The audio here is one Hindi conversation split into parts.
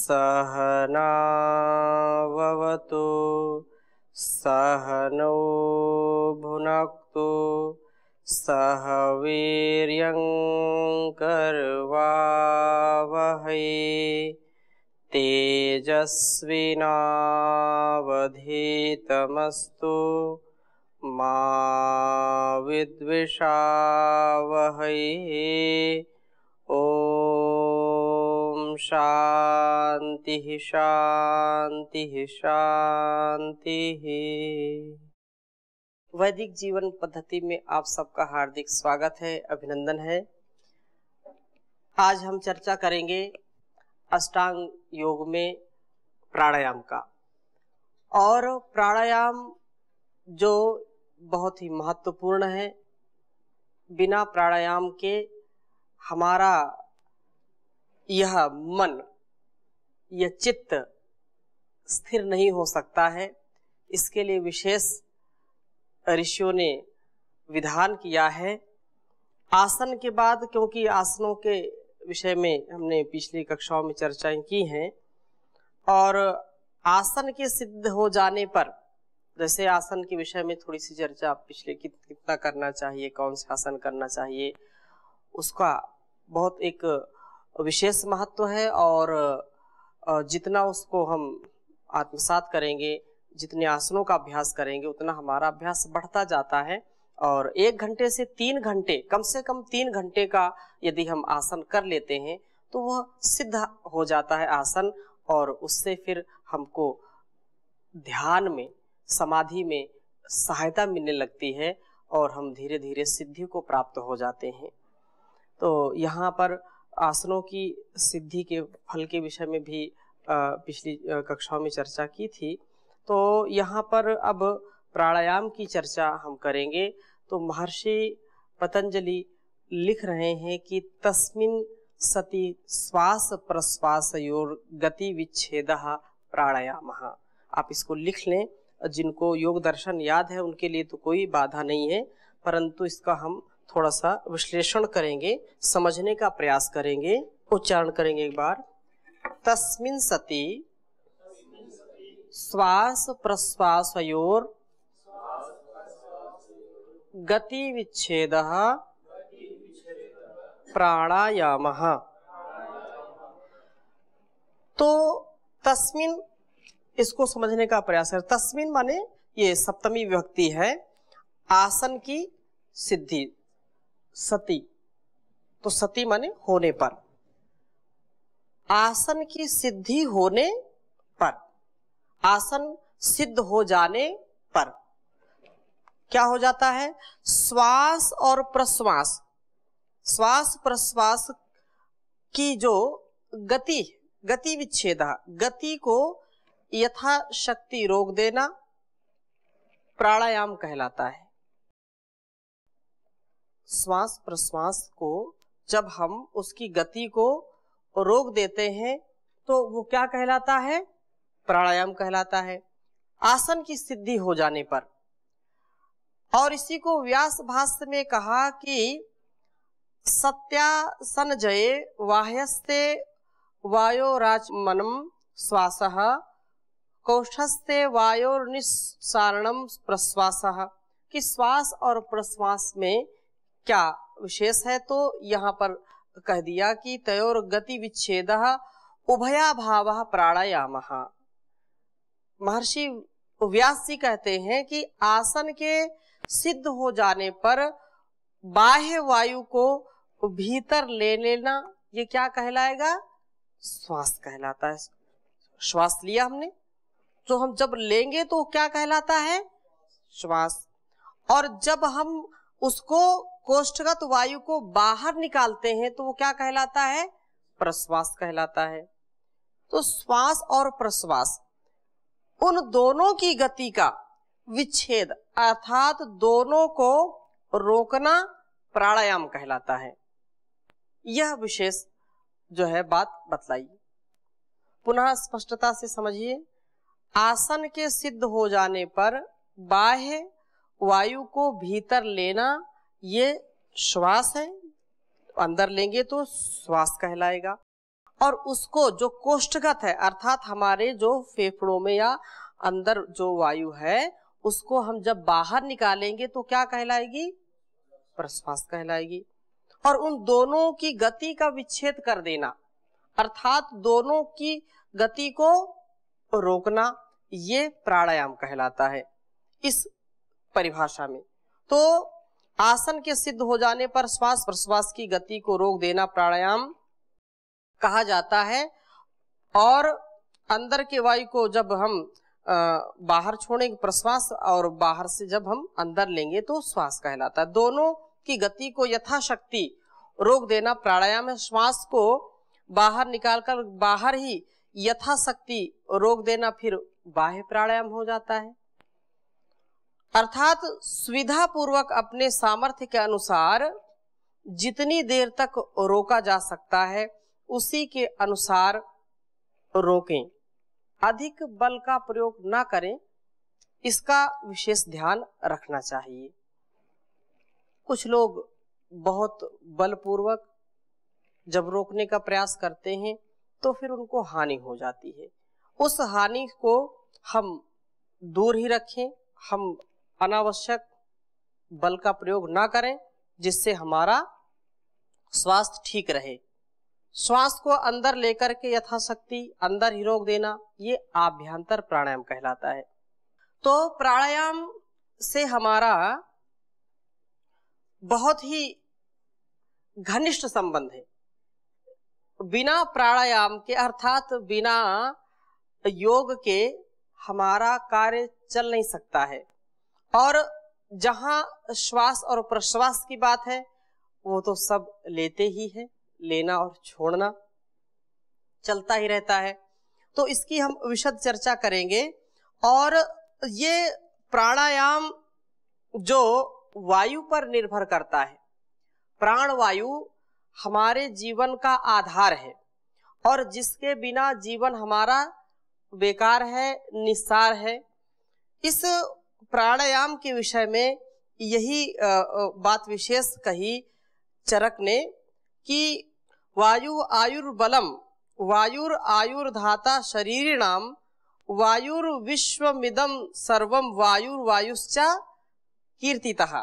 सहनाववतु सहनौ भुनक्तु सह वीर्यं करवावहै तेजस्विनावधीतमस्तु मा विद्विषावहै। ओम शांति शांति शांति। वैदिक जीवन पद्धति में आप सबका हार्दिक स्वागत है, अभिनंदन है। आज हम चर्चा करेंगे अष्टांग योग में प्राणायाम का। और प्राणायाम जो बहुत ही महत्वपूर्ण है, बिना प्राणायाम के हमारा यह मन, यह चित्त स्थिर नहीं हो सकता है। इसके लिए विशेष ऋषियों ने विधान किया है। आसन के बाद, क्योंकि आसनों के विषय में हमने पिछली कक्षाओं में चर्चाएं की हैं, और आसन के सिद्ध हो जाने पर, जैसे आसन के विषय में थोड़ी सी चर्चा पिछले कितना करना चाहिए, कौन सा आसन करना चाहिए, उसका बहुत एक विशेष महत्व है। और जितना उसको हम आत्मसात करेंगे, जितने आसनों का अभ्यास करेंगे, उतना हमारा अभ्यास बढ़ता जाता है। और 1 घंटे से 3 घंटे, कम से कम 3 घंटे का यदि हम आसन कर लेते हैं तो वह सिद्ध हो जाता है आसन, और उससे फिर हमको ध्यान में, समाधि में सहायता मिलने लगती है और हम धीरे धीरे सिद्धि को प्राप्त हो जाते हैं। तो यहाँ पर आसनों की सिद्धि के फल के विषय में भी पिछली कक्षाओं में चर्चा की थी। तो यहाँ पर अब प्राणायाम की चर्चा हम करेंगे। तो महर्षि पतंजलि लिख रहे हैं कि तस्मिन् सति श्वास प्रश्वासयोर गति विच्छेदः प्राणायामः। आप इसको लिख लें। जिनको योग दर्शन याद है उनके लिए तो कोई बाधा नहीं है, परंतु इसका हम थोड़ा सा विश्लेषण करेंगे, समझने का प्रयास करेंगे। उच्चारण करेंगे एक बार। तस्मिन् सति श्वास प्रश्वासयोर गति विच्छेदः प्राणायामः। तो तस्मिन्, इसको समझने का प्रयास है। तस्मिन् माने ये सप्तमी विभक्ति है, आसन की सिद्धि। सति, तो सति माने होने पर, आसन की सिद्धि होने पर, आसन सिद्ध हो जाने पर क्या हो जाता है? श्वास और प्रश्वास, श्वास प्रश्वास की जो गति, गति विच्छेद, गति को यथाशक्ति रोक देना प्राणायाम कहलाता है। श्वास प्रश्वास को जब हम उसकी गति को रोक देते हैं तो वो क्या कहलाता है? प्राणायाम कहलाता है, आसन की सिद्धि हो जाने पर। और इसी को व्यास भाष्य में कहा कि सत्यासनजये वाह्यस्ते वायोराचमनम श्वासः कौष्ठस्ते वायोर्निस्सारणम प्रश्वासः। कि श्वास और प्रश्वास में क्या विशेष है? तो यहाँ पर कह दिया कि तयोर गति विच्छेदः उभयाभावः प्राणायामः। महर्षि व्यास जी कहते हैं कि आसन के सिद्ध हो जाने पर बाह्य वायु को भीतर ले लेना, ये क्या कहलाएगा? श्वास कहलाता है। श्वास लिया हमने, तो हम जब लेंगे तो क्या कहलाता है? श्वास। और जब हम उसको कोष्ठगत वायु को बाहर निकालते हैं तो वो क्या कहलाता है? प्रश्वास कहलाता है। तो श्वास और प्रश्वास, उन दोनों की गति का विच्छेद अर्थात दोनों को रोकना प्राणायाम कहलाता है। यह विशेष जो है बात बतलाई। पुनः स्पष्टता से समझिए। आसन के सिद्ध हो जाने पर बाह्य वायु को भीतर लेना, ये श्वास है। अंदर लेंगे तो श्वास कहलाएगा। और उसको जो कोष्ठगत है अर्थात हमारे जो फेफड़ों में या अंदर जो वायु है उसको हम जब बाहर निकालेंगे तो क्या कहलाएगी? प्रश्वास कहलाएगी। और उन दोनों की गति का विच्छेद कर देना अर्थात दोनों की गति को रोकना, ये प्राणायाम कहलाता है इस परिभाषा में। तो आसन के सिद्ध हो जाने पर श्वास प्रश्वास की गति को रोक देना प्राणायाम कहा जाता है। और अंदर के वायु को जब हम बाहर छोड़ेंगे प्रश्वास और बाहर से जब हम अंदर लेंगे तो श्वास कहलाता है। दोनों की गति को यथाशक्ति रोक देना प्राणायाम है। श्वास को बाहर निकालकर बाहर ही यथाशक्ति रोक देना फिर बाह्य प्राणायाम हो जाता है। अर्थात सुविधा पूर्वक अपने सामर्थ्य के अनुसार जितनी देर तक रोका जा सकता है उसी के अनुसार रोकें, अधिक बल का प्रयोग ना करें, इसका विशेष ध्यान रखना चाहिए। कुछ लोग बहुत बलपूर्वक जब रोकने का प्रयास करते हैं तो फिर उनको हानि हो जाती है। उस हानि को हम दूर ही रखें, हम अनावश्यक बल का प्रयोग ना करें जिससे हमारा स्वास्थ्य ठीक रहे। श्वास को अंदर लेकर के यथाशक्ति अंदर ही रोक देना ये आभ्यंतर प्राणायाम कहलाता है। तो प्राणायाम से हमारा बहुत ही घनिष्ठ संबंध है। बिना प्राणायाम के अर्थात बिना योग के हमारा कार्य चल नहीं सकता है। और जहां श्वास और प्रश्वास की बात है वो तो सब लेते ही है, लेना और छोड़ना चलता ही रहता है। तो इसकी हम विशद चर्चा करेंगे। और ये प्राणायाम जो वायु पर निर्भर करता है, प्राण वायु हमारे जीवन का आधार है और जिसके बिना जीवन हमारा बेकार है, निस्सार है। इस प्राणायाम के विषय में यही बात विशेष कही चरक ने कि वायु आयुर्बलम वायुर आयुर्धाता शरीरिणाम वायुर विश्वमिदं सर्वम वायुर वायुश्च कीर्तितः,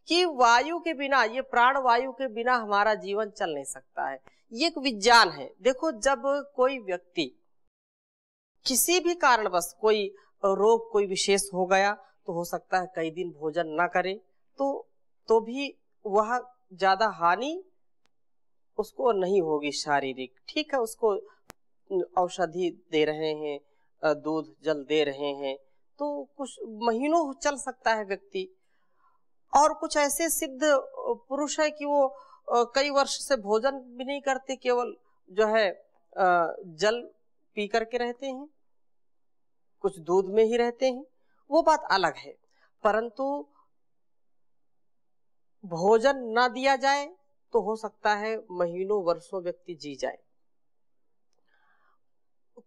कि वायु के बिना, ये प्राण वायु के बिना हमारा जीवन चल नहीं सकता है। ये एक विज्ञान है। देखो, जब कोई व्यक्ति किसी भी कारणवश कोई रोग कोई विशेष हो गया तो हो सकता है कई दिन भोजन ना करे तो भी वह ज्यादा हानि उसको नहीं होगी शारीरिक। ठीक है, उसको औषधि दे रहे हैं, दूध जल दे रहे हैं तो कुछ महीनों चल सकता है व्यक्ति। और कुछ ऐसे सिद्ध पुरुष है कि वो कई वर्ष से भोजन भी नहीं करते, केवल जो है जल पी करके रहते हैं, कुछ दूध में ही रहते हैं, वो बात अलग है। परंतु भोजन ना दिया जाए तो हो सकता है महीनों वर्षों व्यक्ति जी जाए।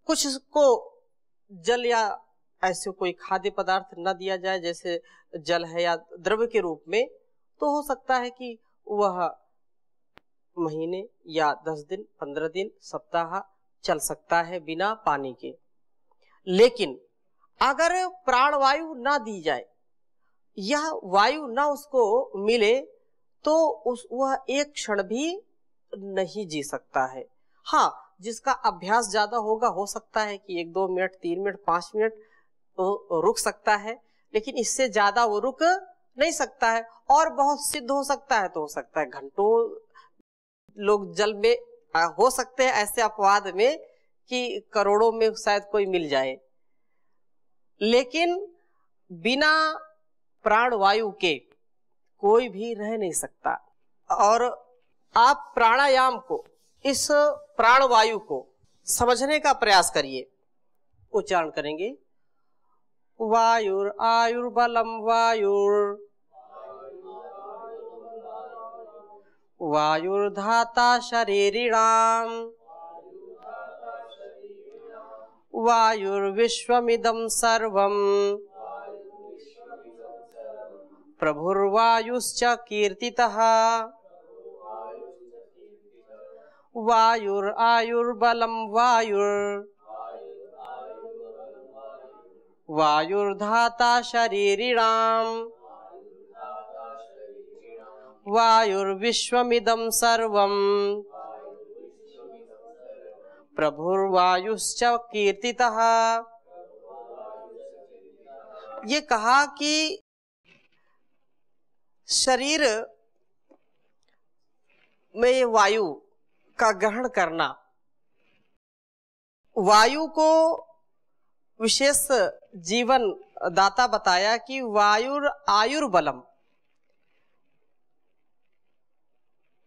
कुछ को जल या ऐसे कोई खाद्य पदार्थ न दिया जाए, जैसे जल है या द्रव्य के रूप में, तो हो सकता है कि वह महीने या 10 दिन 15 दिन सप्ताह चल सकता है बिना पानी के। लेकिन अगर प्राणवायु ना दी जाए, यह वायु ना उसको मिले तो वह एक क्षण भी नहीं जी सकता है। हाँ, जिसका अभ्यास ज्यादा होगा हो सकता है कि 1-2 मिनट 3 मिनट 5 मिनट तो रुक सकता है, लेकिन इससे ज्यादा वो रुक नहीं सकता है। और बहुत सिद्ध हो सकता है तो हो सकता है घंटों लोग जल में हो सकते हैं, ऐसे अपवाद में कि करोड़ों में शायद कोई मिल जाए। लेकिन बिना प्राणवायु के कोई भी रह नहीं सकता। और आप प्राणायाम को, इस प्राणवायु को समझने का प्रयास करिए। उच्चारण करेंगे, वायुर आयुर्बलम वायुर वायुर्धाता शरीरिणाम वायुर्विश्वमिदं सर्वं प्रभुर्वायुश्च कीर्तितः वायुर आयुर्बलम वायुर्धाता शरीरिणाम वायुर्विश्वमिदं सर्वं प्रभुर्वायुश्च कीर्तितः। ये कहा कि शरीर में वायु का ग्रहण करना, वायु को विशेष जीवन दाता बताया कि वायुर आयुर्बलम,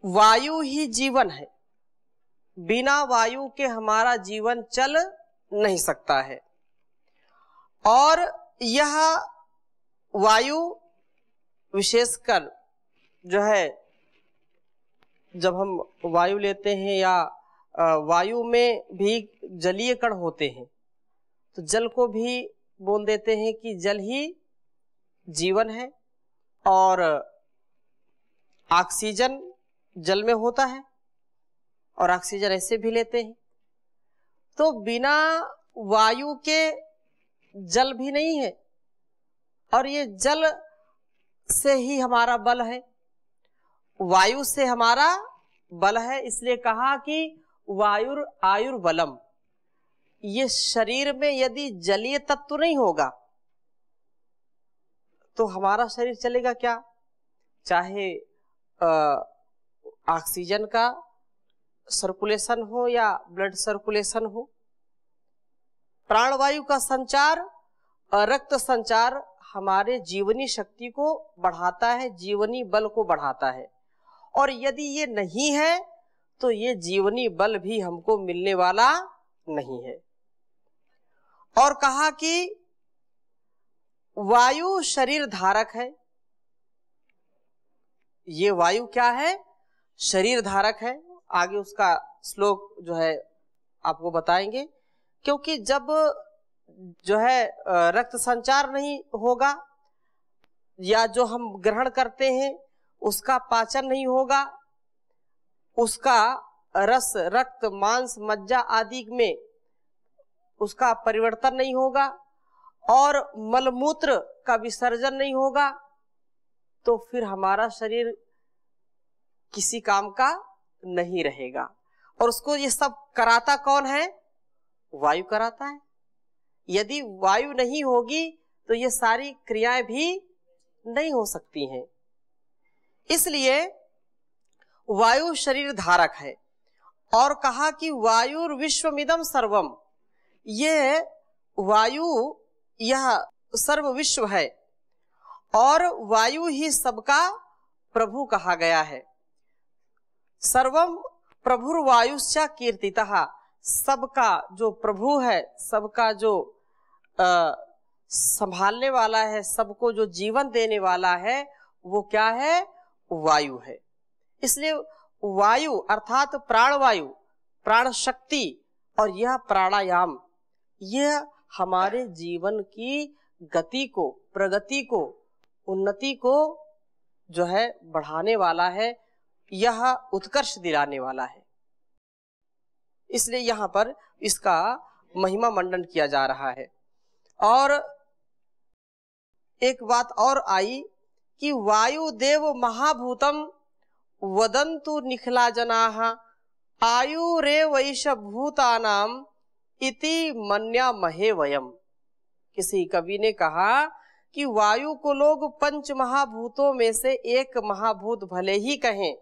वायु ही जीवन है, बिना वायु के हमारा जीवन चल नहीं सकता है। और यह वायु विशेषकर जो है, जब हम वायु लेते हैं या वायु में भी जलीय कण होते हैं, तो जल को भी बोल देते हैं कि जल ही जीवन है। और ऑक्सीजन जल में होता है और ऑक्सीजन ऐसे भी लेते हैं। तो बिना वायु के जल भी नहीं है, और ये जल से ही हमारा बल है, वायु से हमारा बल है। इसलिए कहा कि वायुर आयुर्बलम। ये शरीर में यदि जलीय तत्व नहीं होगा तो हमारा शरीर चलेगा क्या? चाहे ऑक्सीजन का सर्कुलेशन हो या ब्लड सर्कुलेशन हो, प्राणवायु का संचार और रक्त संचार हमारे जीवनी शक्ति को बढ़ाता है, जीवनी बल को बढ़ाता है। और यदि ये नहीं है तो ये जीवनी बल भी हमको मिलने वाला नहीं है। और कहा कि वायु शरीर धारक है। ये वायु क्या है? शरीर धारक है। आगे उसका श्लोक जो है आपको बताएंगे। क्योंकि जब जो है रक्त संचार नहीं होगा या जो हम ग्रहण करते हैं उसका पाचन नहीं होगा, उसका रस रक्त मांस मज्जा आदि में उसका परिवर्तन नहीं होगा और मलमूत्र का विसर्जन नहीं होगा, तो फिर हमारा शरीर किसी काम का नहीं रहेगा। और उसको ये सब कराता कौन है? वायु कराता है। यदि वायु नहीं होगी तो ये सारी क्रियाएं भी नहीं हो सकती हैं। इसलिए वायु शरीर धारक है। और कहा कि वायुर विश्वमिदं सर्वम, ये वायु यह सर्व विश्व है और वायु ही सबका प्रभु कहा गया है। सर्वम प्रभुर्वायुश्च कीर्तितः, सबका जो प्रभु है, सबका जो संभालने वाला है, सबको जो जीवन देने वाला है, वो क्या है? वायु है। इसलिए वायु अर्थात प्राणवायु, प्राण शक्ति और यह प्राणायाम, यह हमारे जीवन की गति को, प्रगति को, उन्नति को जो है बढ़ाने वाला है, यह उत्कर्ष दिलाने वाला है। इसलिए यहाँ पर इसका महिमा मंडन किया जा रहा है। और एक बात और आई कि वायुदेव महाभूतम वदन्तु निखिला जनाः आयुरेवैष भूतानाम इति मन्यामहे वयम्। किसी कवि ने कहा कि वायु को लोग पंच महाभूतों में से एक महाभूत भले ही कहें,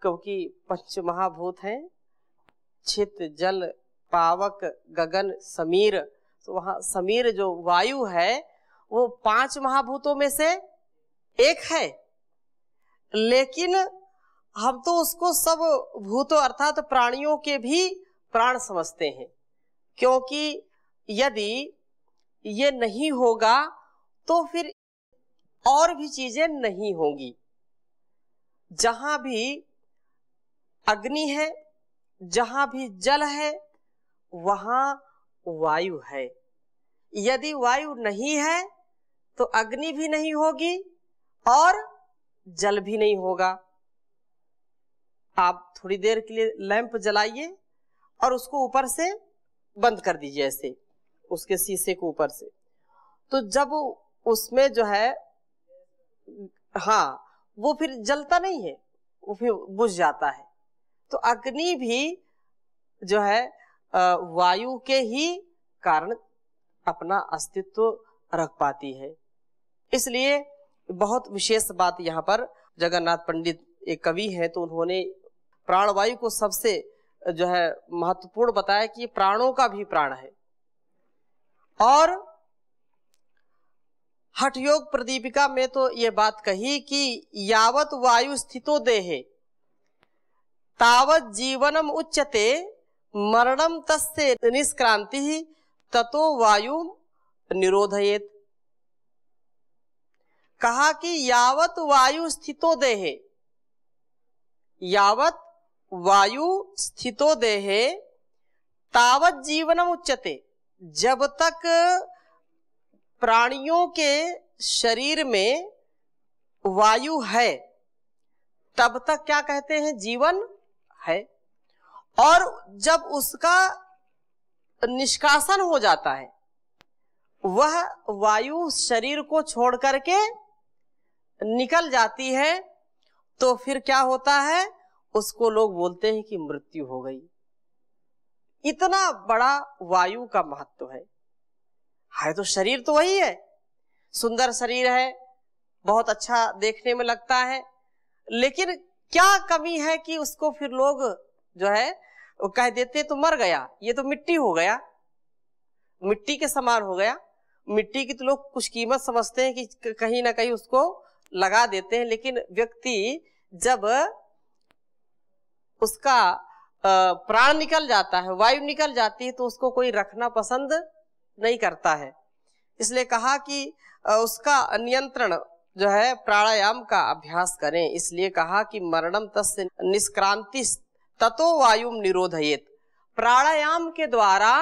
क्योंकि पंच महाभूत हैं छित जल पावक गगन समीर। तो वहां समीर जो वायु है वो पांच महाभूतों में से एक है, लेकिन हम तो उसको सब भूतों अर्थात प्राणियों के भी प्राण समझते हैं। क्योंकि यदि ये नहीं होगा तो फिर और भी चीजें नहीं होंगी। जहां भी अग्नि है, जहां भी जल है, वहां वायु है। यदि वायु नहीं है तो अग्नि भी नहीं होगी और जल भी नहीं होगा। आप थोड़ी देर के लिए लैंप जलाइए और उसको ऊपर से बंद कर दीजिए, ऐसे उसके शीशे को ऊपर से। तो जब उसमें जो है, हाँ, वो फिर जलता नहीं है, वो फिर बुझ जाता है। तो अग्नि भी जो है वायु के ही कारण अपना अस्तित्व रख पाती है। इसलिए बहुत विशेष बात यहाँ पर जगन्नाथ पंडित एक कवि है, तो उन्होंने प्राणवायु को सबसे जो है महत्वपूर्ण बताया कि प्राणों का भी प्राण है। और हठ योग प्रदीपिका में तो ये बात कही कि यावत वायु स्थितो देहे तावत जीवनम उच्यते मरणम तस्य निष्क्रांति ततो वायु निरोधयेत। कहा कि यावत वायु स्थितो देहे, यावत वायु स्थितो देहे तावत जीवनम उच्यते, जब तक प्राणियों के शरीर में वायु है तब तक क्या कहते हैं, जीवन है। और जब उसका निष्कासन हो जाता है, वह वायु शरीर को छोड़ करके निकल जाती है, तो फिर क्या होता है, उसको लोग बोलते हैं कि मृत्यु हो गई। इतना बड़ा वायु का महत्व है तो शरीर तो वही है, सुंदर शरीर है, बहुत अच्छा देखने में लगता है, लेकिन क्या कमी है कि उसको फिर लोग जो है वो कह देते तो मर गया, ये तो मिट्टी हो गया, मिट्टी के समान हो गया। मिट्टी की तो लोग कुछ कीमत समझते हैं कि कहीं ना कहीं उसको लगा देते हैं, लेकिन व्यक्ति जब उसका प्राण निकल जाता है, वायु निकल जाती है, तो उसको कोई रखना पसंद नहीं करता है। इसलिए कहा कि उसका नियंत्रण जो है प्राणायाम का अभ्यास करें। इसलिए कहा कि मरणम तस्य निष्क्रांति ततो वायुम निरोधयेत। प्राणायाम के द्वारा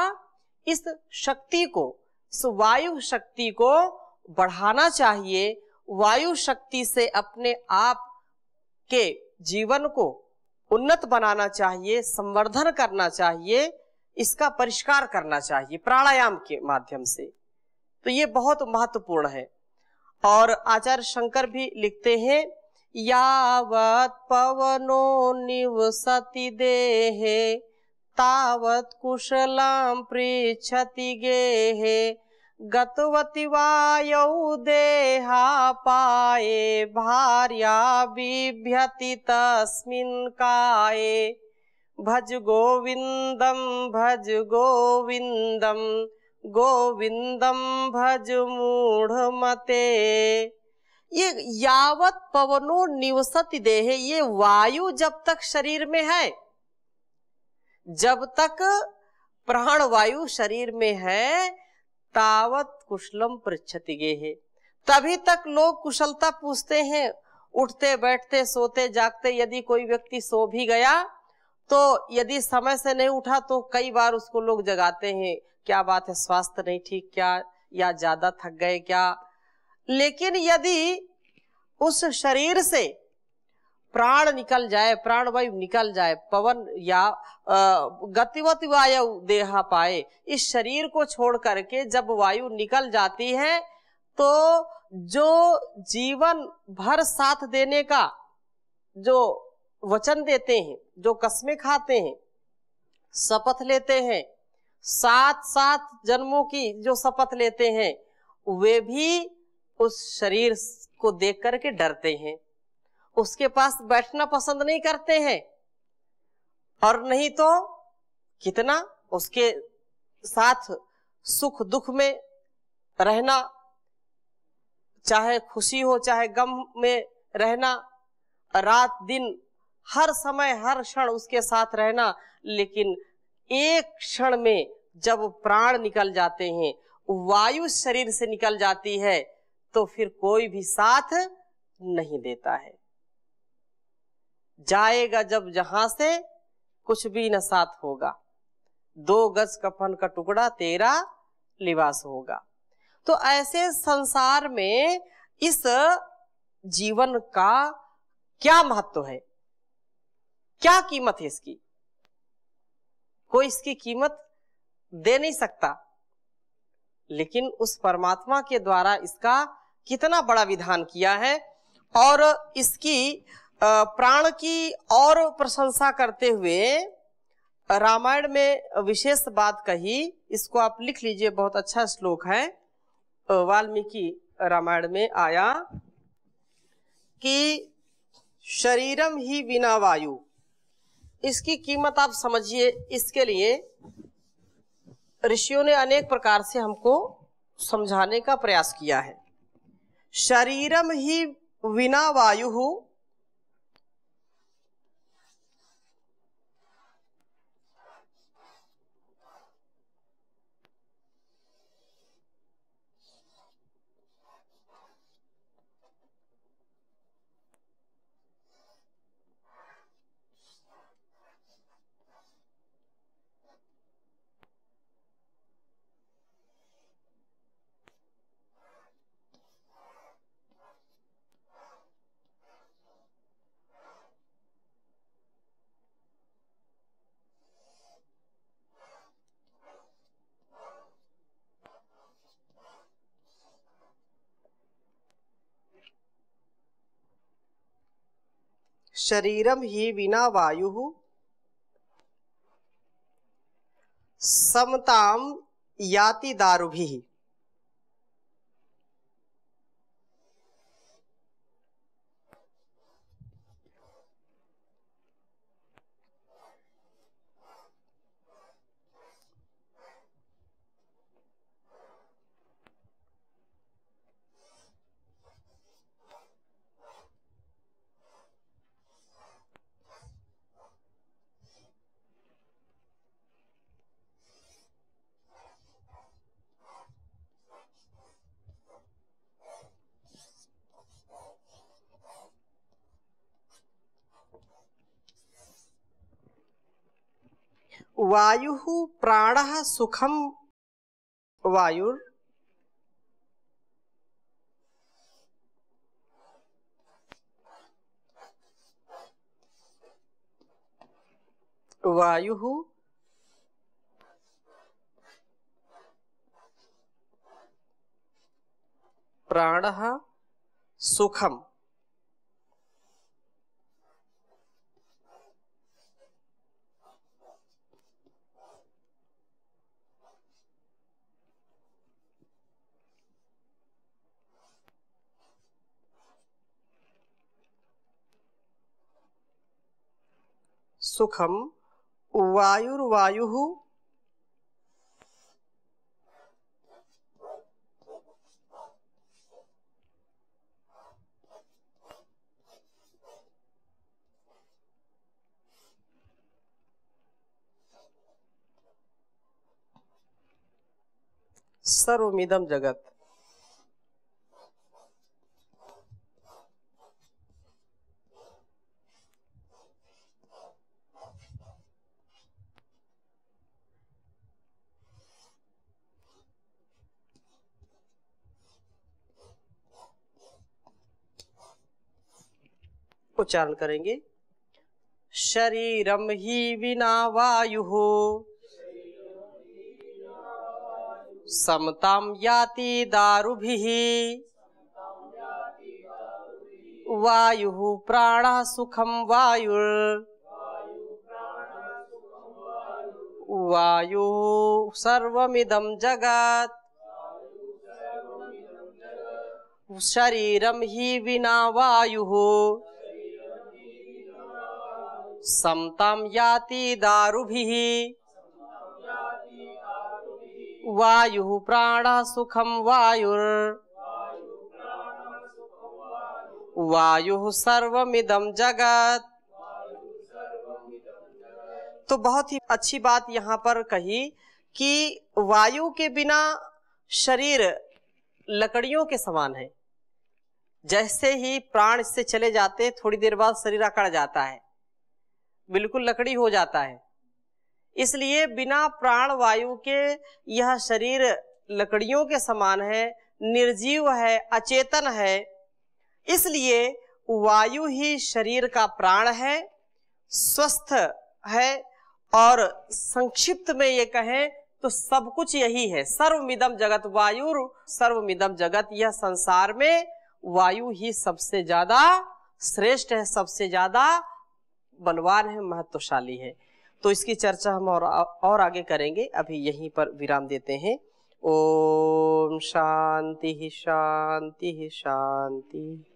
इस शक्ति को, इस वायु शक्ति को बढ़ाना चाहिए, वायु शक्ति से अपने आप के जीवन को उन्नत बनाना चाहिए, संवर्धन करना चाहिए, इसका परिष्कार करना चाहिए प्राणायाम के माध्यम से। तो ये बहुत महत्वपूर्ण है। और आचार्य शंकर भी लिखते हैं, यावत पवनो निवसति देहे तावत कुशलम पृच्छति गेहे गतवति वायौ देहा पाये भार्या बिभ्यति तस्मिन् काये भज गोविंदम गोविंदम भज मूढ़मते। ये यावत पवनो निवसति देहे, ये वायु जब तक शरीर में है, जब तक प्राण वायु शरीर में है, तावत कुशलम पृच्छति गेहे, तभी तक लोग कुशलता पूछते हैं, उठते बैठते सोते जागते। यदि कोई व्यक्ति सो भी गया तो यदि समय से नहीं उठा तो कई बार उसको लोग जगाते हैं, क्या बात है, स्वास्थ्य नहीं ठीक क्या, या ज्यादा थक गए क्या। लेकिन यदि उस शरीर से प्राण निकल जाए, प्राणवायु निकल जाए, पवन या गतिवत वायु देहा पाए, इस शरीर को छोड़ करके जब वायु निकल जाती है, तो जो जीवन भर साथ देने का जो वचन देते हैं, जो कसमें खाते हैं, शपथ लेते हैं, 7 जन्मों की जो शपथ लेते हैं, वे भी उस शरीर को देख करके डरते हैं, उसके पास बैठना पसंद नहीं करते हैं, और नहीं तो कितना उसके साथ सुख दुख में रहना, चाहे खुशी हो चाहे गम में रहना, रात दिन हर समय हर क्षण उसके साथ रहना। लेकिन एक क्षण में जब प्राण निकल जाते हैं, वायु शरीर से निकल जाती है, तो फिर कोई भी साथ नहीं देता है। जाएगा जब जहां से कुछ भी न साथ होगा, 2 गज कफन का टुकड़ा तेरा लिबास होगा। तो ऐसे संसार में इस जीवन का क्या महत्व है, क्या कीमत है इसकी? कोई इसकी कीमत दे नहीं सकता, लेकिन उस परमात्मा के द्वारा इसका कितना बड़ा विधान किया है। और इसकी प्राण की और प्रशंसा करते हुए रामायण में विशेष बात कही, इसको आप लिख लीजिए, बहुत अच्छा श्लोक है। वाल्मीकि रामायण में आया कि शरीरम ही विना वायु, इसकी कीमत आप समझिए। इसके लिए ऋषियों ने अनेक प्रकार से हमको समझाने का प्रयास किया है। शरीरम ही विना वायु, शरीरम ही विना वायु समताम याति दारुभिः। वायु प्राणः सुखम वायुर वायु प्राणः सुखम सुखम वायुर्वायु सर्वमिदं जगत। उच्चारण करेंगे, शरीरम ही विना वायु समताम याति दारुभिः वायु प्राणः सुखम वायुर वायु सर्वमिदं जगत्। शरीरम ही विना वायु समताम याति दारुभिः वायु प्राणः सुखम वायुर वायु सर्वमिदं जगत्। तो बहुत ही अच्छी बात यहाँ पर कही कि वायु के बिना शरीर लकड़ियों के समान है। जैसे ही प्राण इससे चले जाते, थोड़ी देर बाद शरीर अकड़ जाता है, बिल्कुल लकड़ी हो जाता है। इसलिए बिना प्राण वायु के यह शरीर लकड़ियों के समान है, निर्जीव है, अचेतन है। इसलिए वायु ही शरीर का प्राण है, स्वस्थ है। और संक्षिप्त में ये कहें तो सब कुछ यही है। सर्वमिदम जगत वायुर सर्वमिदम जगत, यह संसार में वायु ही सबसे ज्यादा श्रेष्ठ है, सबसे ज्यादा बलवान है, महत्वशाली है। तो इसकी चर्चा हम और आगे करेंगे। अभी यहीं पर विराम देते हैं। ओम शांति शांति शांति।